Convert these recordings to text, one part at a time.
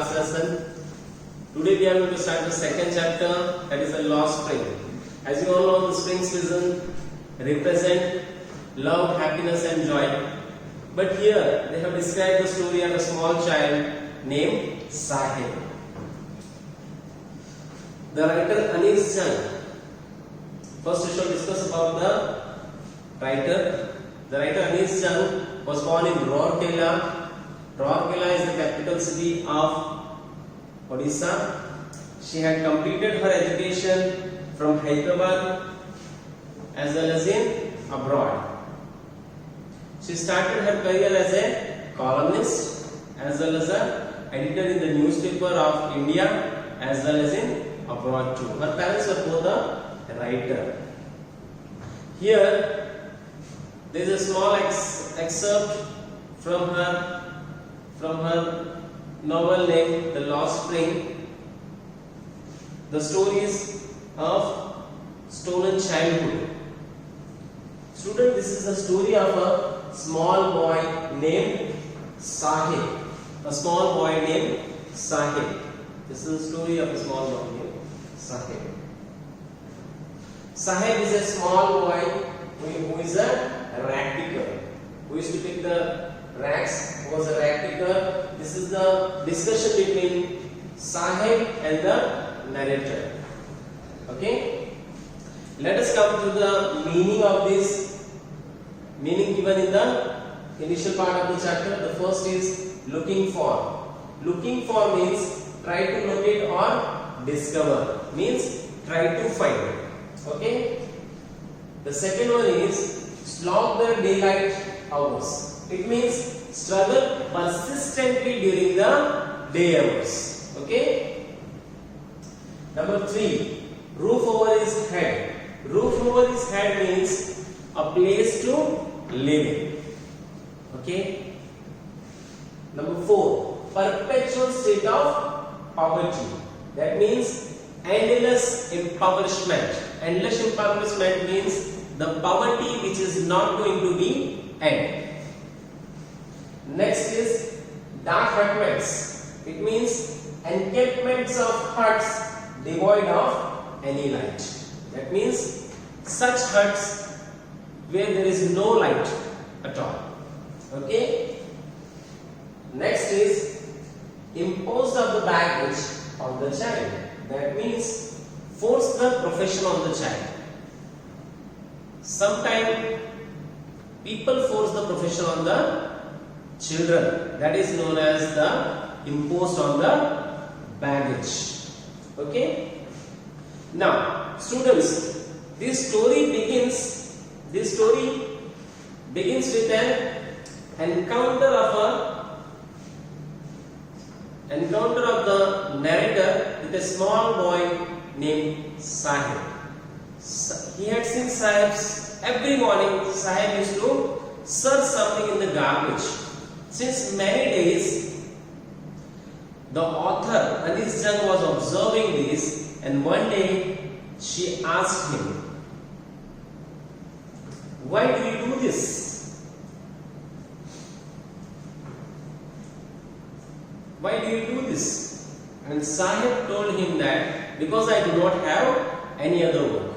last lesson. Today we are going to start the second chapter, that is the lost spring. As you all know, the spring season represent love, happiness and joy. But here they have described the story of a small child named Sahib. The writer Anis Chand. First we shall discuss about the writer. The writer Anis Chand was born in Rourkela. Rourkela is the capital city of Odisha. She had completed her education from Hyderabad as well as in abroad. She started her career as a columnist as well as an editor in the newspaper of India as well as in abroad too. Her parents were both a writer. Here there is a small excerpt from her novel named The Lost Spring. The stories of stolen childhood. Student, this is the story of a small boy named Sahib. A small boy named Sahib. This is the story of a small boy named Sahib. Sahib is a small boy who is a rag picker. Who used to pick the rags, who was a rag picker. This is the discussion between Sahib and the narrator. Okay? Let us come to the meaning of this. Meaning given in the initial part of the chapter. The first is looking for. Looking for means try to locate or discover. Means try to find. Okay? The second one is slog the daylight hours. It means struggle persistently during the day hours. Okay? Number 3, roof over his head. Roof over his head means a place to live in. Okay? Number 4, perpetual state of poverty. That means endless impoverishment. Endless impoverishment means the poverty which is not going to be end. Next is dark hutments. It means encampments of huts devoid of any light. That means such huts where there is no light at all. Okay? Next is imposed of the baggage on the child. That means force the profession on the child. Sometimes people force the profession on the children. That is known as the imposed on the baggage. Okay? Now, students, this story begins with an encounter of the narrator with a small boy named Sahib. He had seen Sahib's every morning. Sahib used to search something in the garbage. Since many days, the author Anis Chand was observing this, and one day she asked him, "Why do you do this? Why do you do this?" And Sahib told him that because I do not have any other work.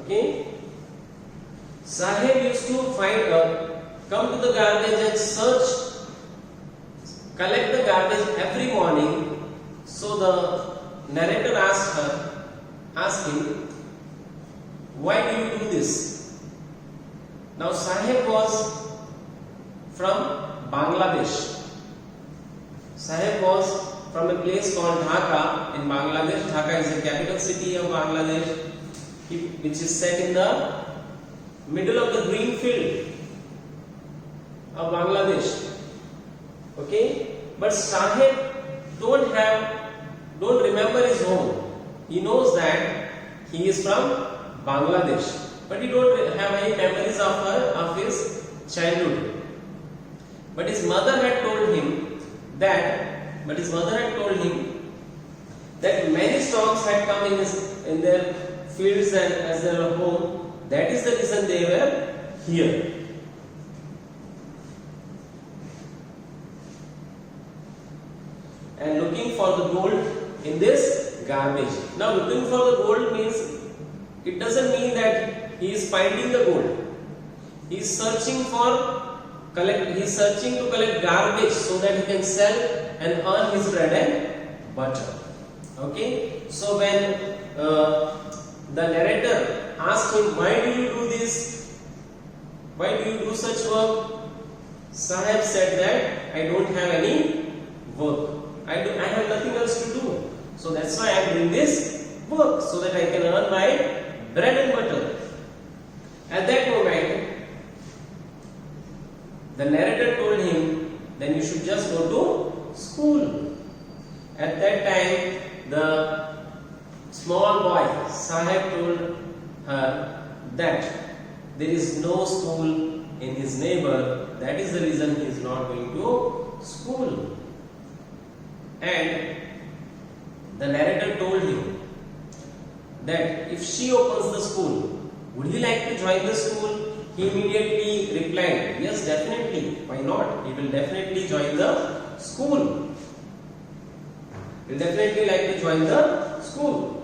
Okay? Sahib used to come to the garbage and collect the garbage every morning. So the narrator asked him, "Why do you do this?" Now Sahib was from Bangladesh. Sahib was from a place called Dhaka in Bangladesh. Dhaka is the capital city of Bangladesh, which is set in the middle of the green field of Bangladesh. Okay? But Sahib don't remember his home. He knows that he is from Bangladesh, but he don't have any memories of his childhood. But his mother had told him that many storms had come in their fields and as their home. That is the reason they were here. in this garbage. Now looking for the gold means, it doesn't mean that he is finding the gold. He is searching to collect garbage so that he can sell and earn his bread and butter. Okay, so when the narrator asked him, why do you do this? Why do you do such work? Sahib said that I don't have any work. I have nothing else to do. So that's why I am doing this work, so that I can earn my bread and butter. At that moment, the narrator told him, then you should just go to school. At that time, the small boy, Sahib, told her that there is no school in his neighbor. That is the reason he is not going to school. And the narrator told him that if she opens the school, would he like to join the school? He immediately replied, yes, definitely. Why not? He will definitely join the school. He will definitely like to join the school.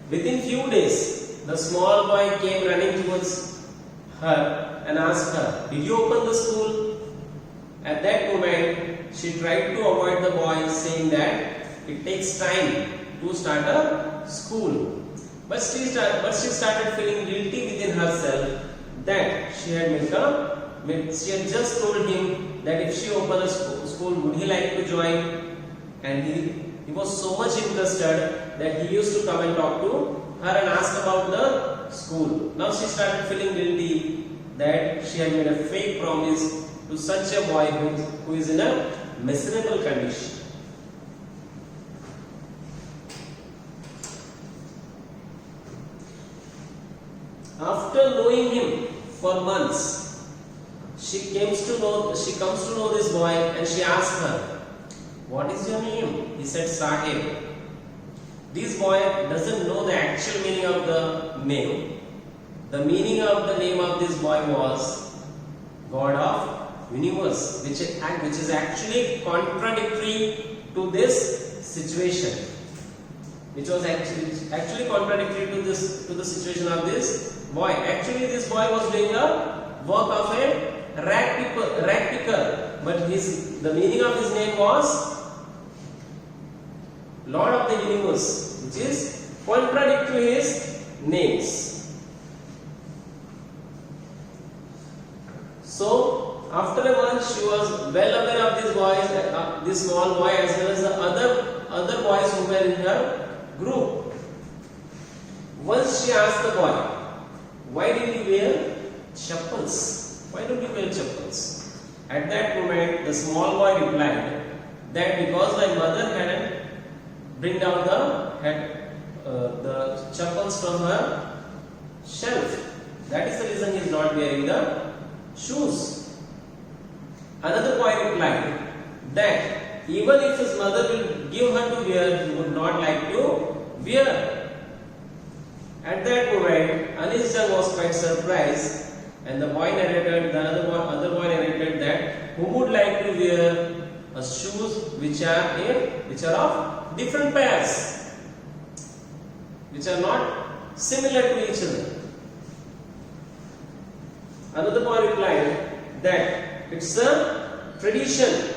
Within few days, the small boy came running towards her and asked her, did you open the school? At that moment, she tried to avoid the boy, saying that it takes time to start a school. But she started feeling guilty within herself that she had just told him that if she opened a school, would he like to join? And he was so much interested that he used to come and talk to her and ask about the school. Now she started feeling guilty that she had made a fake promise to such a boy who is in a miserable condition. After knowing him for months, she comes to know this boy and she asked her, what is your name? He said, Sahib. This boy doesn't know the actual meaning of the name. The meaning of the name of this boy was God of Universe, which is actually contradictory to this situation. Which was actually contradictory to the situation of this boy. Actually, this boy was doing a work of a rag picker, but the meaning of his name was Lord of the Universe, which is contradictory to his names. So, after a month, she was well aware of this small boy as well as the other boys who were in her group. Once she asked the boy, why did you wear chappals? Why don't you wear chappals? At that moment, the small boy replied that because my mother hadn't bring down the chappals from her shelf. That is the reason he is not wearing the shoes. Another boy replied that even if his mother will give her to wear, he would not like to wear. At that moment, Anisha was quite surprised, and the other boy narrated that who would like to wear shoes which are of different pairs, which are not similar to each other. Another boy replied that it's a tradition.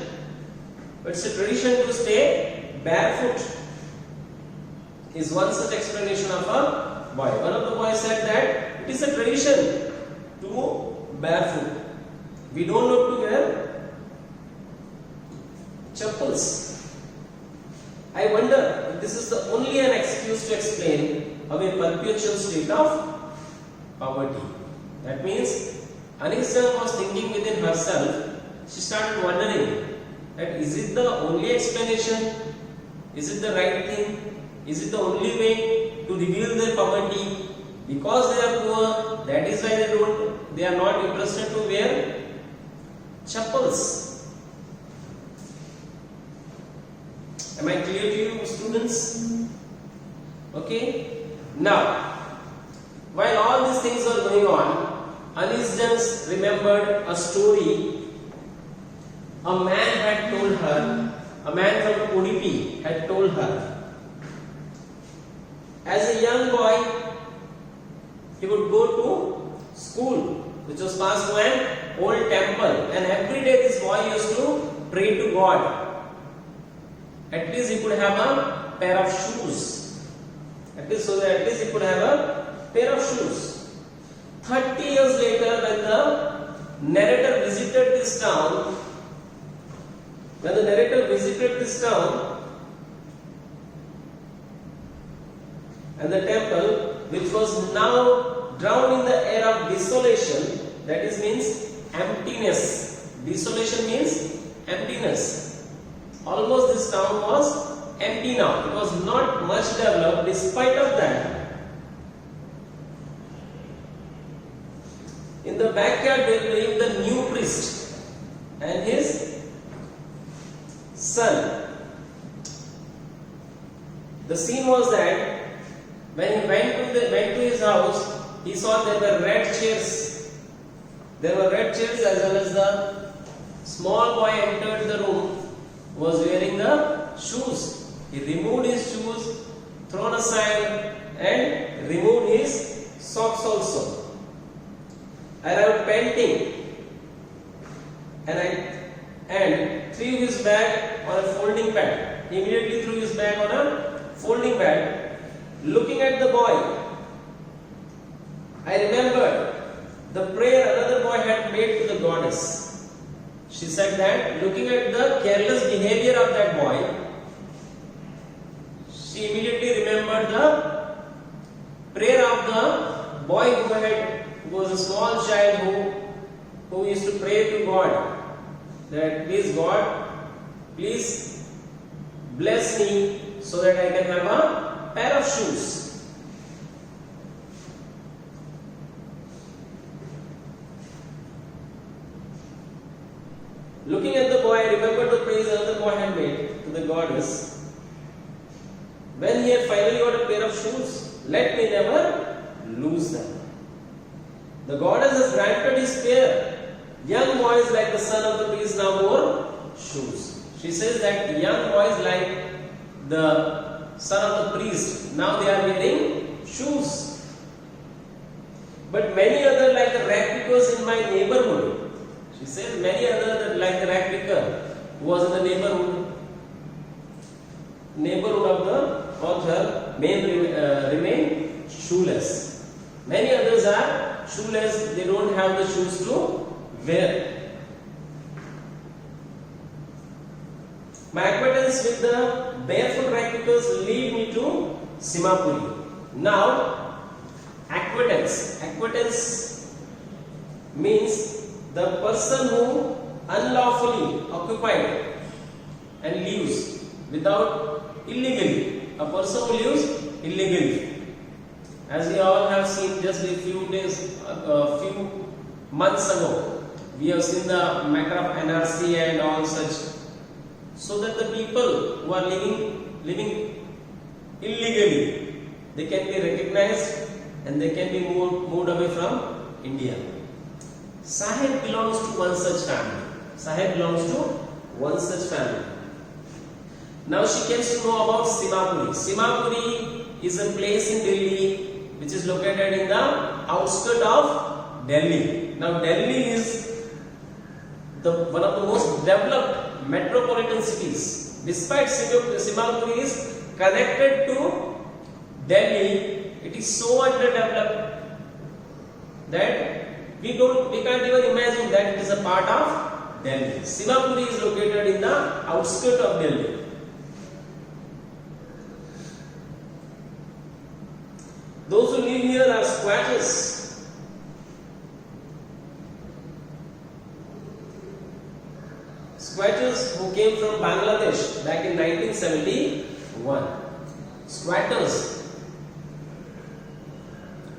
It's a tradition to stay barefoot. Is one such explanation of a boy. One of the boys said that it is a tradition to barefoot. We don't know to wear chappals. I wonder if this is only an excuse to explain a perpetual state of poverty. That means Anisha was thinking within herself. She started wondering that is it the only explanation? Is it the right thing? Is it the only way to reveal their poverty? Because they are poor, that is why they are not interested to wear chappals. Am I clear to you, students? Okay. Now, while all these things were going on, Anis remembered a story a man had told her, a man from Udupi had told her, as a young boy, he would go to school, which was passed to an old temple, and every day this boy used to pray to God. At least he could have a pair of shoes. At least he could have a pair of shoes. 30 years later, when the narrator visited this town, and the temple, which was now drowned in the air of desolation, that is means emptiness. Desolation means emptiness. Almost this town was empty now. It was not much developed. Despite of that, in the backyard there lived the new priest and his son. The scene was that when he went to his house, he saw there were red chairs. There were red chairs, as well as the small boy entered the room, was wearing the shoes. He removed his shoes, thrown aside, and removed his socks also. Arrived panting, and threw his bag on a folding pad. He immediately threw his bag on a folding pad. Looking at the boy, I remembered the prayer another boy had made to the goddess. She said that, looking at the careless behavior of that boy, she immediately remembered the prayer of the boy who was a small child who used to pray to God, that please God, please bless me so that I can have a pair of shoes. Looking at the boy, I remembered the praise another boy had made to the goddess. When he had finally got a pair of shoes, let me never lose them. The goddess has granted his pair. Young boys like the son of the priest now wore shoes. She says that young boys like the son of the priest, now they are wearing shoes. But many other like the rag pickers in my neighborhood, she says many other like the rag picker who was in the neighborhood of the author remain shoeless. Many others are shoeless, they don't have the shoes to wear. My acquaintance with the barefoot rag pickers lead me to Simapuri. Now, acquaintance means the person who unlawfully occupied and lives without illegally. A person who lives illegally. As we all have seen just a few months ago, we have seen the matter of NRC and all such. So that the people who are living illegally, they can be recognized and they can be moved away from India. Sahib belongs to one such family. Now she gets to know about Simapuri. Simapuri is a place in Delhi which is located in the outskirts of Delhi. Now Delhi is one of the most developed metropolitan cities. Despite Simapuri is connected to Delhi, it is so underdeveloped that we can't even imagine that it is a part of Delhi. Simapuri is located in the outskirts of Delhi. Those who live here are squatters. Squatters who came from Bangladesh back in 1971. Squatters.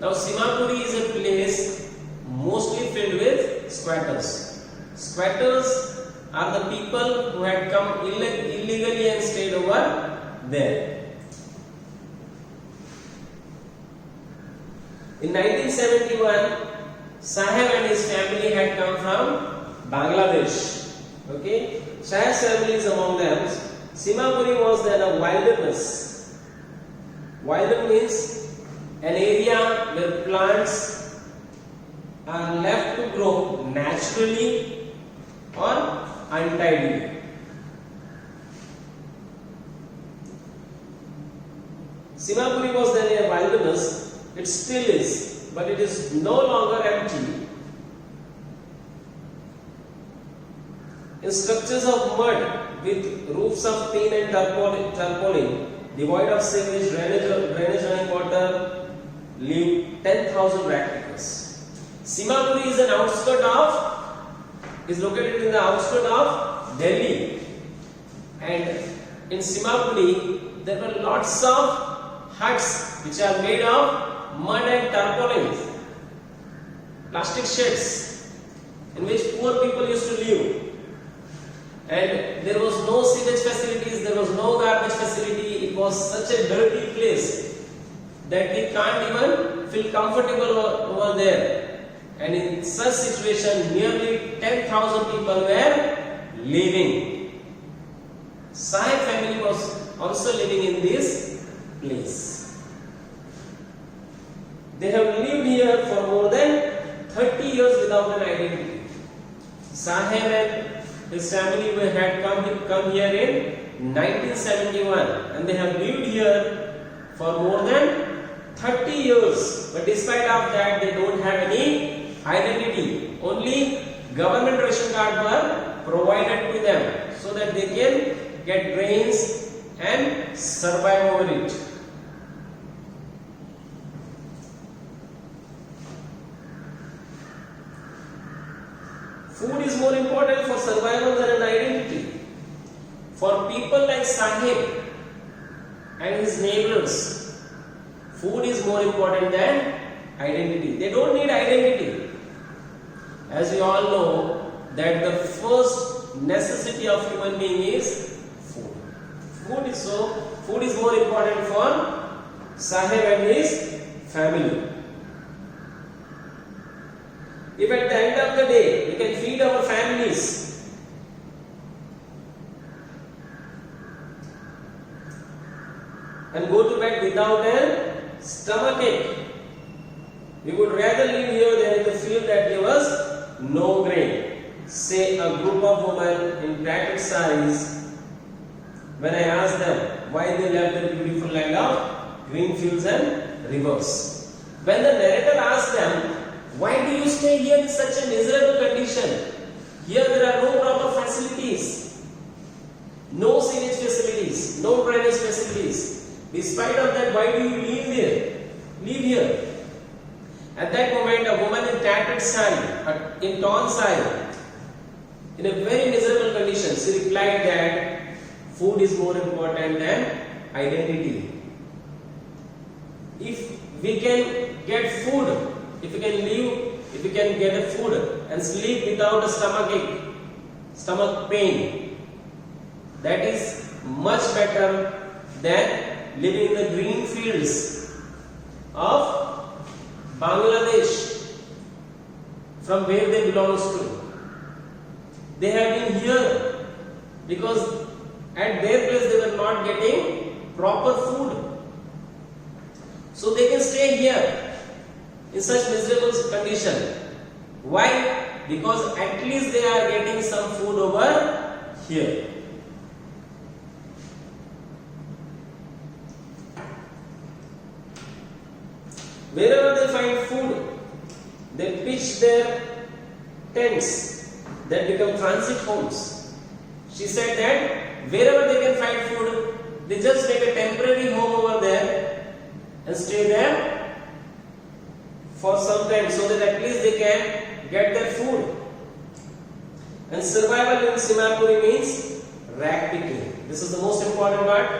Now Simapuri is a place mostly filled with squatters. Squatters are the people who had come illegally and stayed over there. In 1971, Sahib and his family had come from Bangladesh. Okay, Shah's family is among them. Simapuri was then a wilderness. Wilderness means an area where plants are left to grow naturally or untidily. Simapuri was then a wilderness. It still is, but it is no longer empty. In structures of mud with roofs of tin and tarpaulin, devoid of sewage, drainage running water, live 10,000 racketeers. Simapuri is located in the outskirts of Delhi, and in Simapuri there were lots of huts which are made of mud and tarpaulins, plastic sheds in which poor people used to live. And there was no sewage facilities, there was no garbage facility. It was such a dirty place that we can't even feel comfortable over there. And in such situation, nearly 10,000 people were living. Sahib family was also living in this place. They have lived here for more than 30 years without an identity. Sahib and his family had come here in 1971, and they have lived here for more than 30 years. But despite of that, they don't have any identity. Only government ration card were provided to them so that they can get grains and survive over it. Food is more important for survival than an identity. For people like Sahib and his neighbors, food is more important than identity. They don't need identity. As we all know that the first necessity of human being is food. Food is more important for Sahib and his family. If at the end of the day we can feed our families, and go to bed without a stomachache, we would rather live here than in the field that gave us no grain. Say a group of women in tattered saris, when I asked them why they left the beautiful land of green fields and rivers. When the narrator asked them, why do you stay here in such a miserable condition? Here there are no proper facilities, no sewage facilities, no drainage facilities. Despite of that, why do you live here? At that moment, a woman in tattered sari, in torn sari, in a very miserable condition, she replied that food is more important than identity. If we can get food, if we can live, if we can get a food and sleep without a stomach pain, that is much better than living in the green fields of Bangladesh, from where they belong to. They have been here because at their place they were not getting proper food. So they can stay here in such miserable condition. Why? Because at least they are getting some food over here. Wherever they find food, they pitch their tents that become transit homes. She said that wherever they can find food, they just make a temporary home over there and stay there for some time so that at least they can get their food. And survival in Simapuri means rag picking. This is the most important part,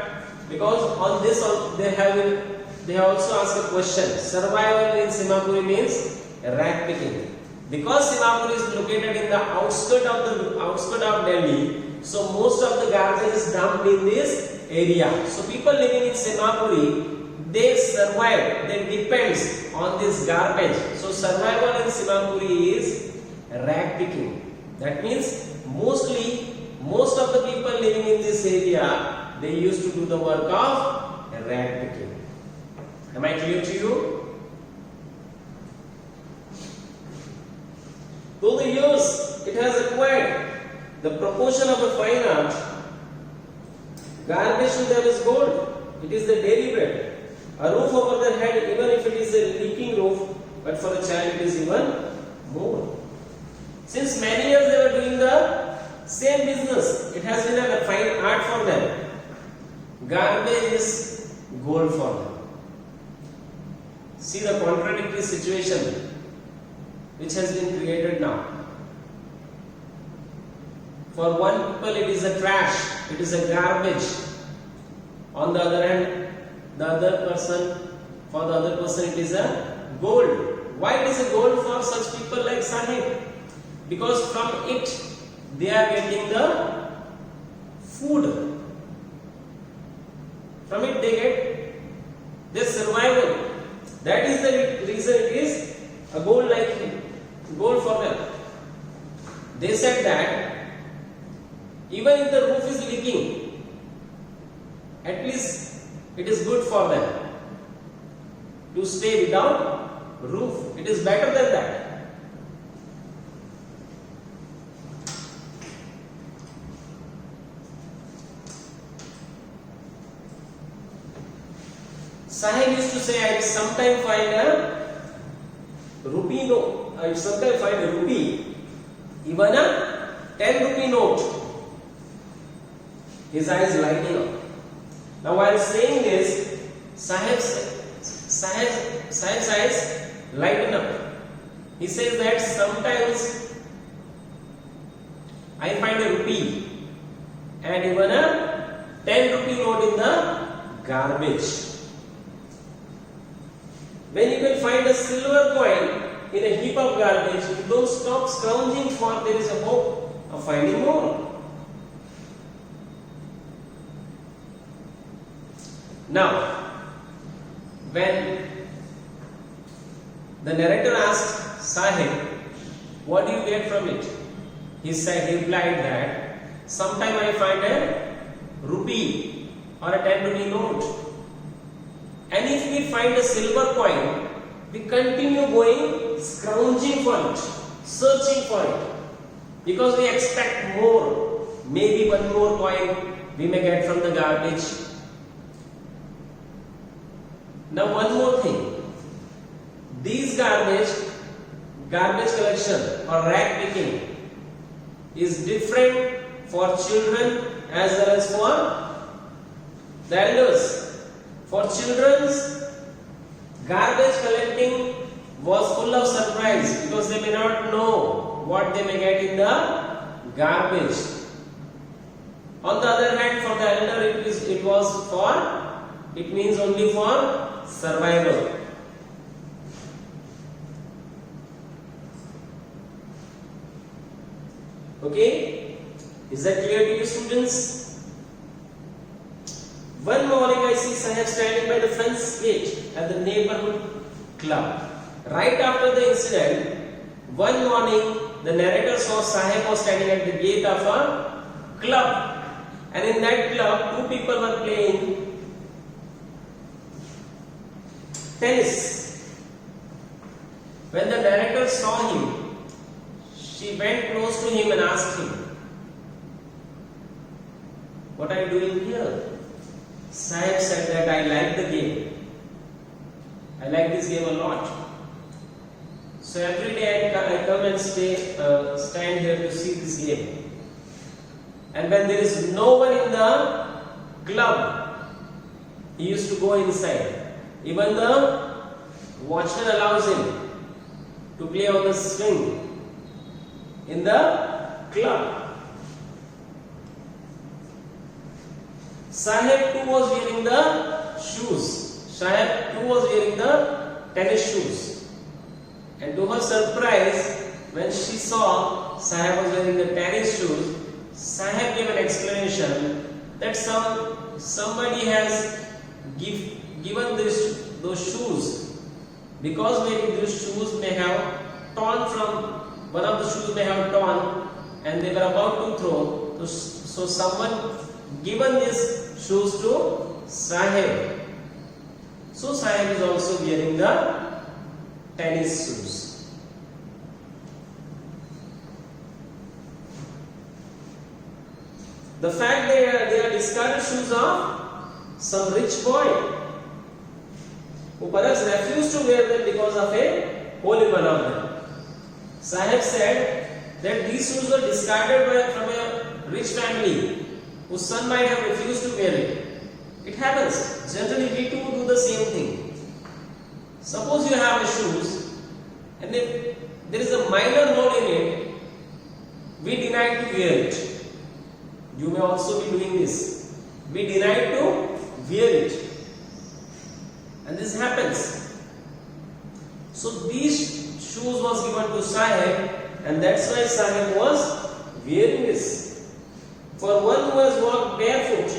because on this they have also asked a question. Survival in Simapuri means rag picking. Because Simapuri is located in the outskirt of Delhi, so most of the garbage is dumped in this area. So people living in Simapuri, they survive, they depends on this garbage. So survival in Simapuri is rag picking. That means most of the people living in this area, they used to do the work of rag picking. Am I clear to you? Through the years, it has acquired the proportion of a fine art. Garbage to them is gold. It is the daily bread. A roof over their head, even if it is a leaking roof, but for a child it is even more. Since many years they were doing the same business. It has been a fine art for them. Garbage is gold for them. See the contradictory situation which has been created now. For one people it is a trash, it is a garbage. On the other hand, for the other person it is a gold. Why it is a gold for such people like Sahib? Because from it they are getting the food. From it they get their survival. That is the reason it is a gold for them. They said that even if the roof is leaking, at least it is good for them to stay without roof. It is better than that. Sahib used to say, I sometimes find a rupee note. I sometimes find a rupee, even a 10 rupee note. His eyes lighting up. Now while saying this, Sahib's eyes lighten up. He says that sometimes I find a rupee and even a 10 rupee note in the garbage. When you will find a silver coin in a heap of garbage, you don't stop scrounging for there is a hope of finding more. Now, when the narrator asked Sahib, what do you get from it? He replied that, sometime I find a rupee or a 10 rupee note. And if we find a silver coin, we continue going, scrounging for it, searching for it. Because we expect more. Maybe one more coin we may get from the garbage. Now one more thing. These garbage collection or rag picking is different for children as well as for the elders. For children's, garbage collecting was full of surprise because they may not know what they may get in the garbage. On the other hand, for the elder, it means only for survival. Okay? Is that clear to you, students? One morning I see Sahib standing by the fence gate at the neighborhood club. Right after the incident, one morning the narrator saw Sahib was standing at the gate of a club. And in that club, two people were playing tennis. When the narrator saw him, she went close to him and asked him, "What are you doing here?" Sahib said that I like the game. I like this game a lot. So every day I come and stand here to see this game. And when there is no one in the club, he used to go inside. Even the watchman allows him to play on the swing in the club. Sahib too was wearing the shoes. Sahib too was wearing the tennis shoes. And to her surprise, when she saw Sahib was wearing the tennis shoes, Sahib gave an explanation that somebody has given those shoes because maybe those shoes may have torn from one of the shoes may have torn and they were about to throw. So someone given these shoes to Sahib. So Sahib is also wearing the tennis shoes. The fact they are discarded shoes of some rich boy who perhaps refused to wear them because of a hole in one of them. Sahib said that these shoes were discarded from a rich family whose son might have refused to wear it. It happens. Generally, we too do the same thing. Suppose you have a shoes and if there is a minor hole in it, we deny to wear it. You may also be doing this. We deny to wear it. And this happens. So these shoes was given to Sahib, and that's why Sahib was wearing this. For one who has walked barefoot,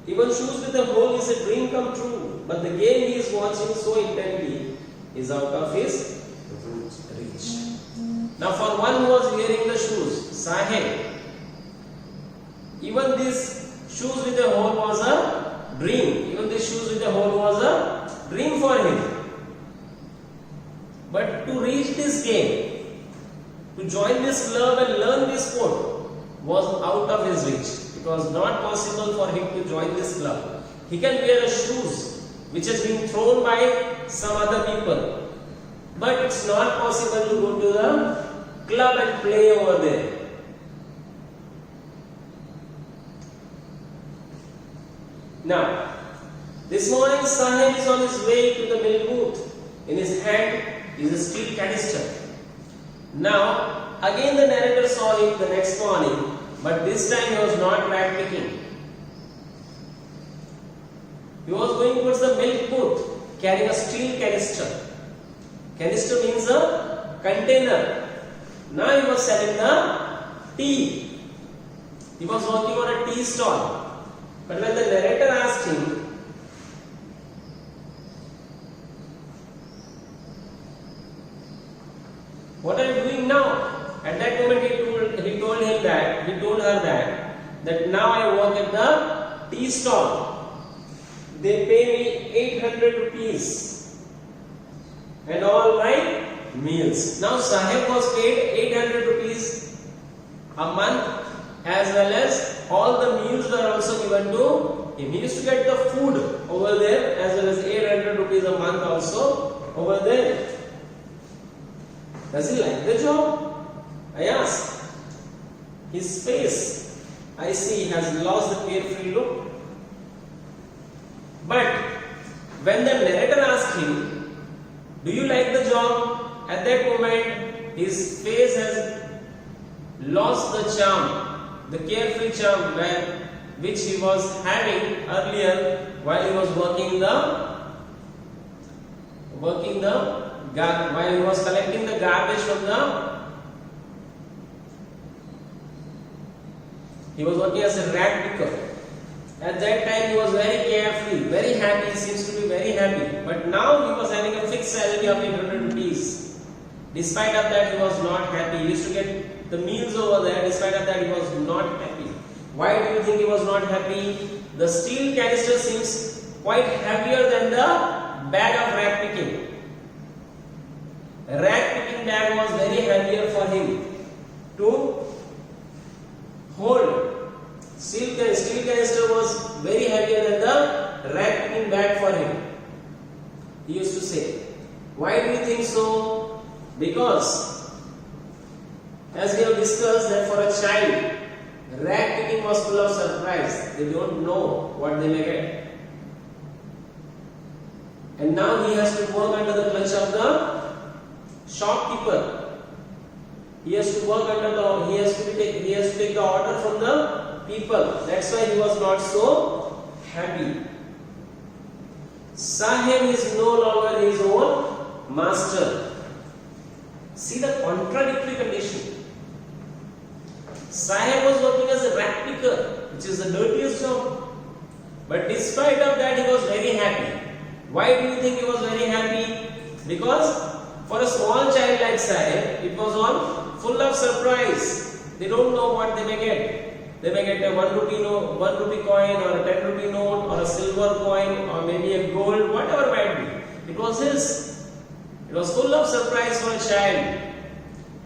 even shoes with a hole is a dream come true, but the game he is watching so intently is out of his reach. Now for one who was wearing the shoes, Sahib, even this shoes with a hole was a dream. Even this shoes with a hole was a dream for him. But to reach this game, to join this club and learn this sport was out of his reach. It was not possible for him to join this club. He can wear a shoes which has been thrown by some other people, but it's not possible to go to the club and play over there. Now, this morning Sahib is on his way to the milk booth. In his hand is a steel canister. Now, again the narrator saw him the next morning, but this time he was not rat picking. He was going towards the milk booth carrying a steel canister. Canister means a container. Now he was selling the tea. He was working on a tea stall. But when the narrator asked him, "What are you doing now?" At that moment he told her that now I work at the tea stall. They pay me 800 rupees and all my meals. Now Sahib was paid 800 rupees a month, as well as all the meals were also given to him. He used to get the food over there, as well as 800 rupees a month also over there. Does he like the job? I asked. His face, I see, has lost the carefree look. But when the narrator asked him, "Do you like the job?" at that moment his face has lost the charm, the carefree charm which he was having earlier while he was while he was collecting the garbage from he was working as a rat picker. At that time he was very carefree, very happy, he seems to be very happy. But now he was having a fixed salary of 800 rupees. Despite of that he was not happy. He used to get the meals over there. Despite of that he was not happy. Why do you think he was not happy? The steel canister seems quite heavier than the bag of rat picking. A rat picking bag was very heavier for him to hold. Steel canister was very heavier than the rat picking bag for him. He used to say. Why do you think so? Because, as we have discussed, that for a child, rat picking was full of surprise. They don't know what they may get. And now he has to work under the clutch of the shopkeeper. He has to work under the. He has to take the order from the people. That's why he was not so happy. Sahib is no longer his own master. See the contradictory condition. Sahib was working as a rat picker, which is the dirtiest job. But despite of that, he was very happy. Why do you think he was very happy? Because for a small child like Sahib, it was all full of surprise. They don't know what they may get. They may get a 1 rupee note, 1 rupee coin, or a 10 rupee note, or a silver coin, or maybe a gold, whatever might be. It was his. It was full of surprise for a child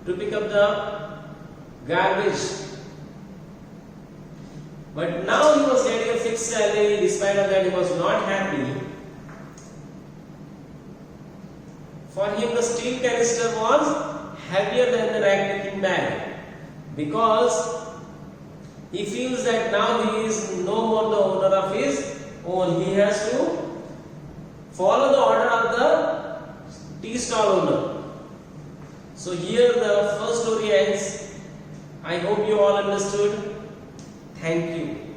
to pick up the garbage. But now he was getting a fixed salary. Despite of that, he was not happy. For him, the steel canister was heavier than the rag picking bag, because he feels that now he is no more the owner of his own. He has to follow the order of the tea stall owner. So here the first story ends. I hope you all understood. Thank you.